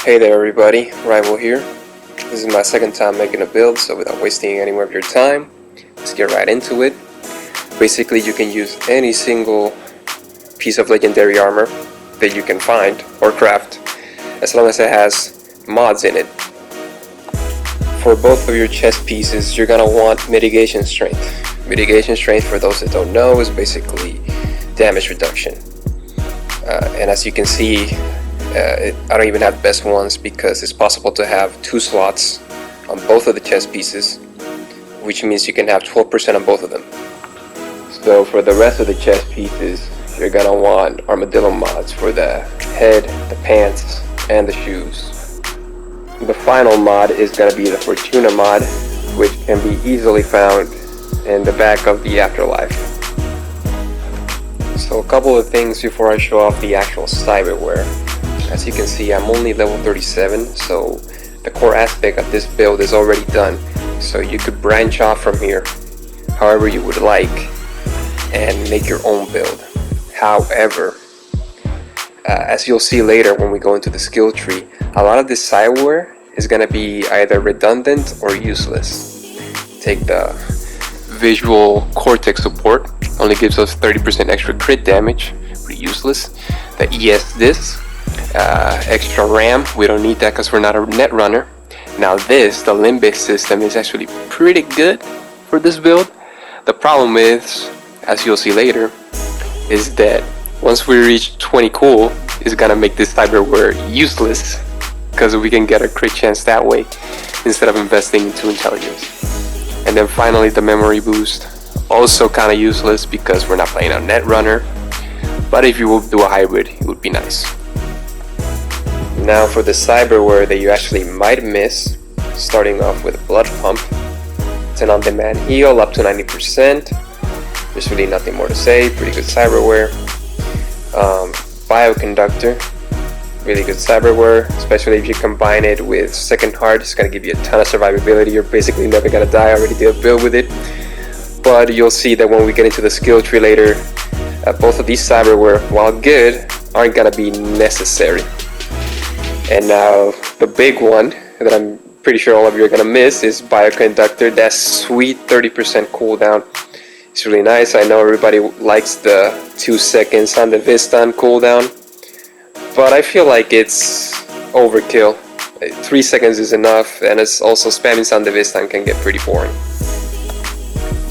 Hey there everybody, Rival here. This is my second time making a build, so without wasting any more of your time, let's get right into it. Basically, you can use any single piece of legendary armor that you can find or craft, as long as it has mods in it. For both of your chest pieces, you're gonna want mitigation strength. Mitigation strength, for those that don't know, is basically damage reduction. And as you can see, I don't even have best ones because it's possible to have 2 slots on both of the chest pieces, which means you can have 12% on both of them. So for the rest of the chest pieces, you're gonna want armadillo mods for the head, the pants, and the shoes. The final mod is gonna be the Fortuna mod, which can be easily found in the back of the Afterlife. So a couple of things before I show off the actual cyberware. As you can see, I'm only level 37, so the core aspect of this build is already done. So you could branch off from here however you would like and make your own build. However, as you'll see later when we go into the skill tree, a lot of this cyberware is going to be either redundant or useless. Take the visual cortex support, only gives us 30% extra crit damage, pretty useless. The ES disc, extra RAM, we don't need that because we're not a net runner. Now this, the limbic system, is actually pretty good for this build. The problem is, as you'll see later, is that once we reach 20 cool, it's gonna make this cyberware useless because we can get a crit chance that way instead of investing into intelligence. And then finally the memory boost, also kind of useless because we're not playing a net runner, but if you will do a hybrid, it would be nice. Now for the cyberware that you actually might miss, starting off with blood pump. It's an on-demand heal up to 90%. There's really nothing more to say, pretty good cyberware. Bioconductor, really good cyberware, especially if you combine it with second heart. It's going to give you a ton of survivability. You're basically never going to die. I already did a build with it, but you'll see that when we get into the skill tree later, both of these cyberware, while good, aren't going to be necessary. And now the big one that I'm pretty sure all of you are going to miss is Bioconductor. That sweet 30% cooldown. It's really nice. I know everybody likes the 2 seconds on the Vistan cooldown, but I feel like it's overkill. 3 seconds is enough, and it's also spamming on the Vistan can get pretty boring.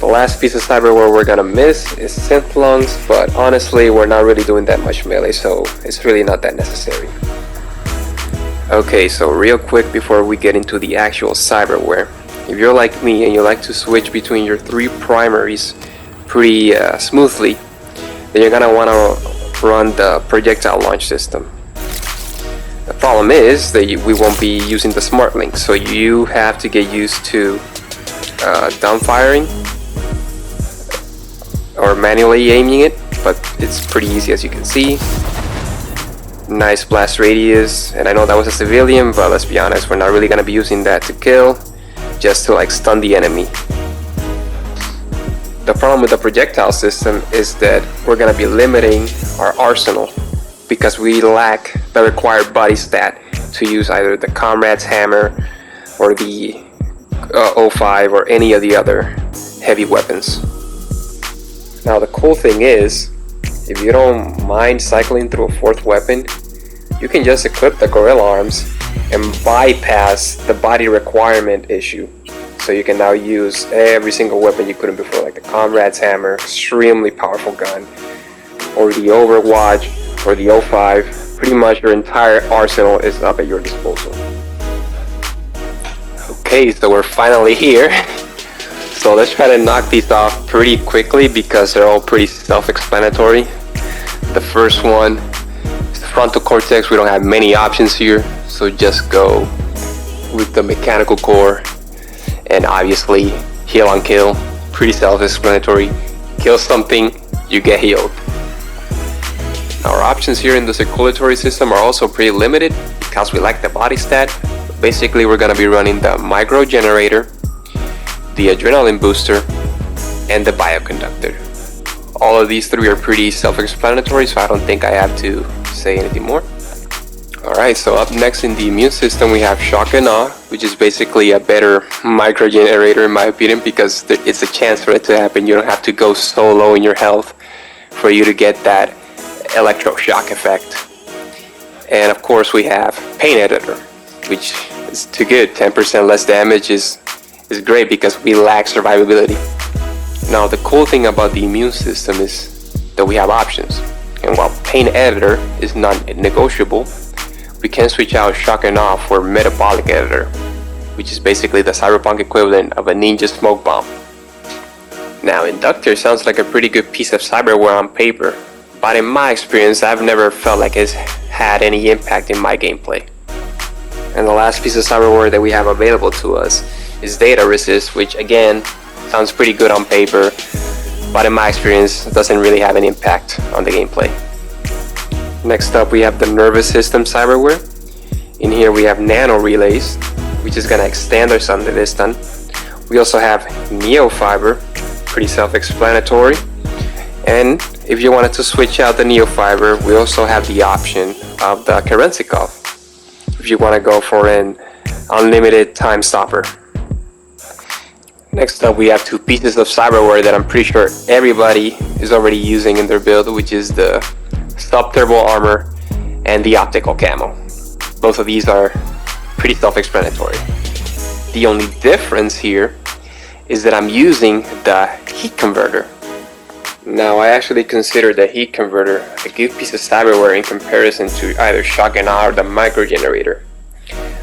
The last piece of cyberware we're going to miss is synth lungs, but honestly we're not really doing that much melee, so it's really not that necessary. Okay, so real quick before we get into the actual cyberware, if you're like me and you like to switch between your 3 primaries pretty smoothly, then you're gonna want to run the projectile launch system. The problem is that we won't be using the smart link, so you have to get used to downfiring or manually aiming it, but it's pretty easy as you can see. Nice blast radius, and I know that was a civilian, but let's be honest, we're not really going to be using that to kill, just to like stun the enemy. The problem with the projectile system is that we're going to be limiting our arsenal because we lack the required body stat to use either the Comrade's Hammer or the 05 or any of the other heavy weapons. Now the cool thing is, if you don't mind cycling through a 4th weapon, you can just equip the gorilla arms and bypass the body requirement issue. So you can now use every single weapon you couldn't before, like the Comrade's Hammer, extremely powerful gun, or the Overwatch, or the 05. Pretty much your entire arsenal is up at your disposal. Okay, so we're finally here. So let's try to knock these off pretty quickly because they're all pretty self-explanatory. The first one is the frontal cortex. We don't have many options here, so just go with the mechanical core. And obviously, heal on kill, pretty self-explanatory. Kill something, you get healed. Our options here in the circulatory system are also pretty limited because we lack the body stat. Basically, we're going to be running the micro generator, the adrenaline booster, and the bioconductor. All of these 3 are pretty self-explanatory, so I don't think I have to say anything more. Alright, so up next in the immune system we have Shock and Awe, which is basically a better micro generator in my opinion, because it's a chance for it to happen. You don't have to go so low in your health for you to get that electroshock effect. And of course we have Pain Editor, which is too good. 10% less damage is great because we lack survivability. Now the cool thing about the immune system is that we have options. And while Pain Editor is non-negotiable, we can switch out Shock and Awe for Metabolic Editor, which is basically the Cyberpunk equivalent of a ninja smoke bomb. Now Inductor sounds like a pretty good piece of cyberware on paper, but in my experience I've never felt like it's had any impact in my gameplay. And the last piece of cyberware that we have available to us is Data Resist, which again sounds pretty good on paper, but in my experience doesn't really have an impact on the gameplay. Next up we have the Nervous System cyberware. In here we have Nano Relays, which is going to extend our stun distance. We also have Neofiber, pretty self-explanatory. And if you wanted to switch out the Neofiber, we also have the option of the Kerenzikov, if you want to go for an unlimited time stopper. Next up we have two pieces of cyberware that I'm pretty sure everybody is already using in their build, which is the Sub-Turbo Armor and the Optical Camo. Both of these are pretty self-explanatory. The only difference here is that I'm using the Heat Converter. Now I actually consider the Heat Converter a good piece of cyberware in comparison to either Shock and Awe or the Micro Generator.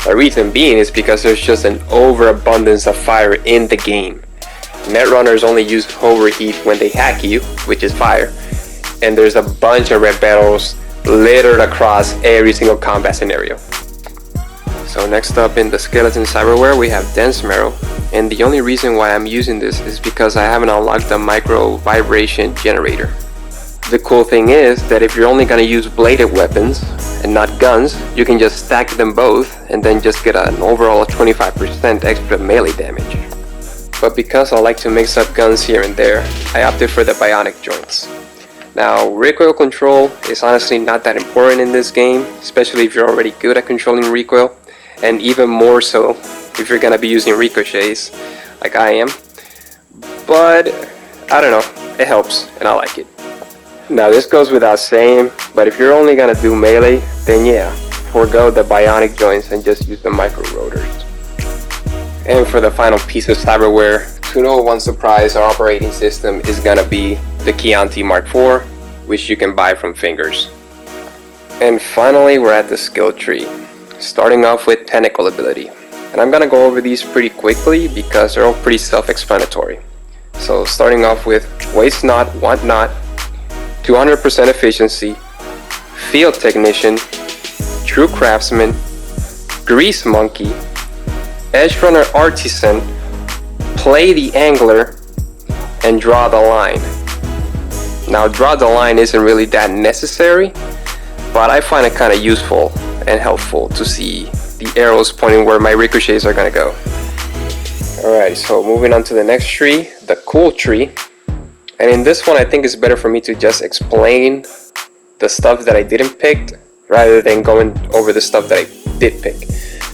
The reason being is because there's just an overabundance of fire in the game. Netrunners only use overheat when they hack you, which is fire, and there's a bunch of red battles littered across every single combat scenario. So next up in the skeleton cyberware we have Dense Marrow, and the only reason why I'm using this is because I haven't unlocked the micro vibration generator. The cool thing is that if you're only going to use bladed weapons and not guns, you can just stack them both and then just get an overall 25% extra melee damage. But because I like to mix up guns here and there, I opted for the bionic joints. Now recoil control is honestly not that important in this game, especially if you're already good at controlling recoil, and even more so if you're gonna be using ricochets like I am. But I don't know, it helps and I like it. Now this goes without saying, but if you're only gonna do melee, then yeah, forego the bionic joints and just use the micro rotors. And for the final piece of cyberware, to no one's surprise, our operating system is gonna be the Chianti Mark IV, which you can buy from Fingers. And finally we're at the skill tree, starting off with Tentacle ability. And I'm gonna go over these pretty quickly because they're all pretty self-explanatory. So starting off with Waste Not, Want Not, 200% efficiency, Field Technician, True Craftsman, Grease Monkey, Edge Runner Artisan, Play the Angler, and Draw the Line. Now Draw the Line isn't really that necessary, but I find it kind of useful and helpful to see the arrows pointing where my ricochets are gonna go. Alright, so moving on to the next tree, the Cool Tree. And in this one I think it's better for me to just explain the stuff that I didn't pick rather than going over the stuff that I did pick.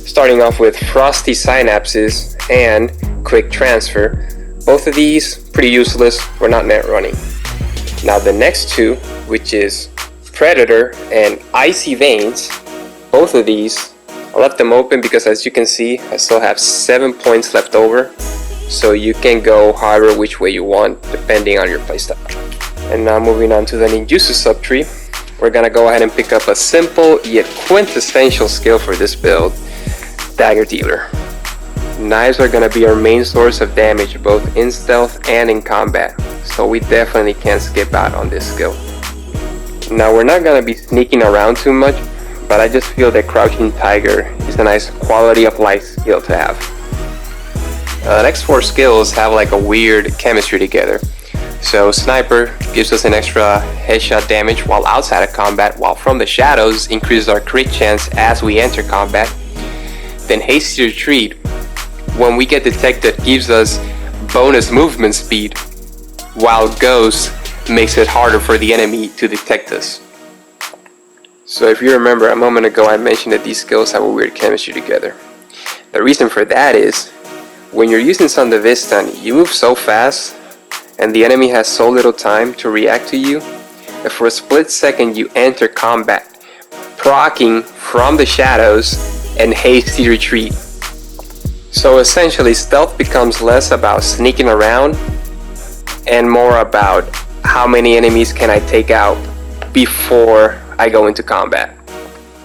Starting off with Frosty Synapses and Quick Transfer. Both of these pretty useless, we're not net running. Now the next two, which is Predator and Icy Veins, both of these I left them open because as you can see I still have 7 points left over, so you can go however which way you want depending on your playstyle. And now moving on to the Ninjutsu subtree, we're gonna go ahead and pick up a simple yet quintessential skill for this build, Dagger Dealer. Knives are gonna be our main source of damage both in stealth and in combat, so we definitely can't skip out on this skill. Now we're not gonna be sneaking around too much, but I just feel that Crouching Tiger is a nice quality of life skill to have. The next four skills have like a weird chemistry together. So Sniper gives us an extra headshot damage while outside of combat, while From the Shadows increases our crit chance as we enter combat. Then Hasty Retreat, when we get detected, gives us bonus movement speed, while Ghost makes it harder for the enemy to detect us. So if you remember a moment ago, I mentioned that these skills have a weird chemistry together. The reason for that is, when you're using Sandevistan, you move so fast, and the enemy has so little time to react to you, that for a split second you enter combat, proccing from the shadows and hasty retreat. So essentially, stealth becomes less about sneaking around and more about how many enemies can I take out before I go into combat.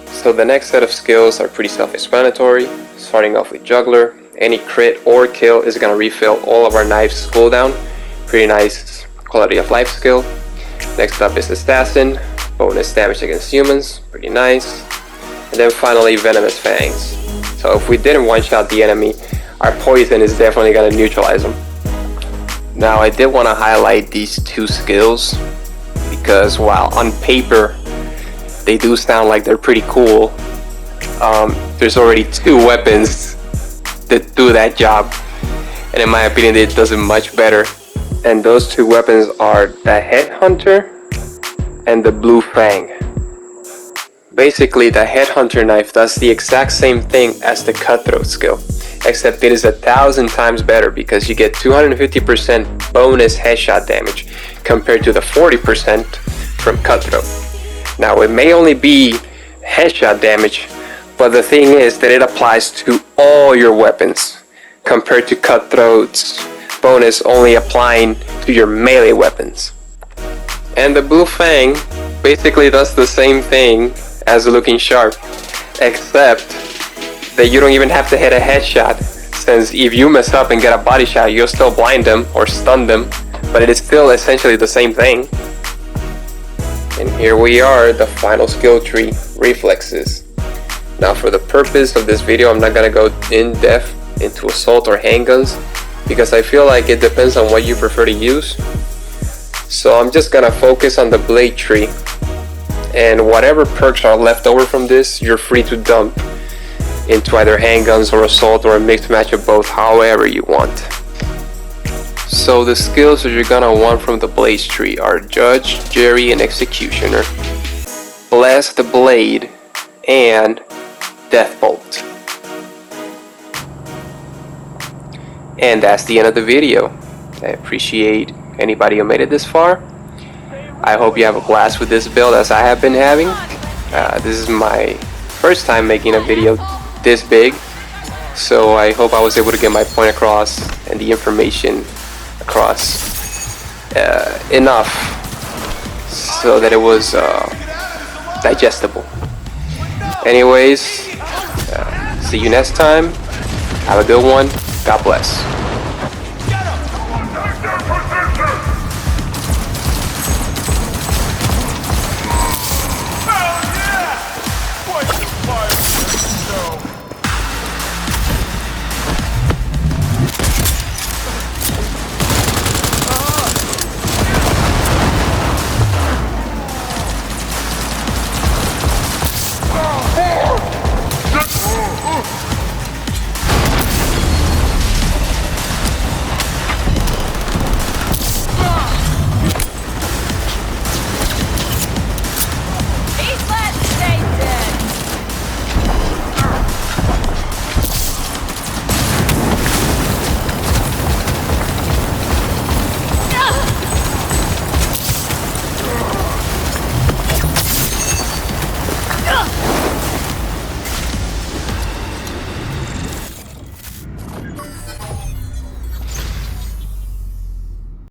So the next set of skills are pretty self-explanatory. Starting off with Juggler, any crit or kill is going to refill all of our knives cooldown. Pretty nice quality of life skill. Next up is Assassin, bonus damage against humans, pretty nice. And then finally Venomous Fangs. So if we didn't one-shot the enemy, our poison is definitely going to neutralize them. Now I did want to highlight these two skills because while on paper they do sound like they're pretty cool, there's already two weapons that do that job, and in my opinion it does it much better. And those two weapons are the Headhunter and the Blue Fang. Basically, the Headhunter knife does the exact same thing as the Cutthroat skill, except it is 1,000 times better because you get 250% bonus headshot damage compared to the 40% from Cutthroat. Now, it may only be headshot damage, but the thing is that it applies to all your weapons compared to Cutthroat's bonus only applying to your melee weapons. And the Blue Fang basically does the same thing as Looking Sharp, except that you don't even have to hit a headshot, since if you mess up and get a body shot, you'll still blind them or stun them, but it is still essentially the same thing. And here we are, the final skill tree, Reflexes. Now for the purpose of this video, I'm not gonna go in depth into assault or handguns, because I feel like it depends on what you prefer to use. So I'm just gonna focus on the blade tree, and whatever perks are left over from this, you're free to dump into either handguns or assault or a mixed match of both, however you want. So the skills that you're gonna want from the blade tree are Judge, Jerry, and Executioner, Bless the Blade, and Deathbolt. And that's the end of the video. I appreciate anybody who made it this far. I hope you have a blast with this build as I have been having. This is my first time making a video this big, so I hope I was able to get my point across and the information across enough so that it was digestible. Anyways, see you next time. Have a good one. God bless.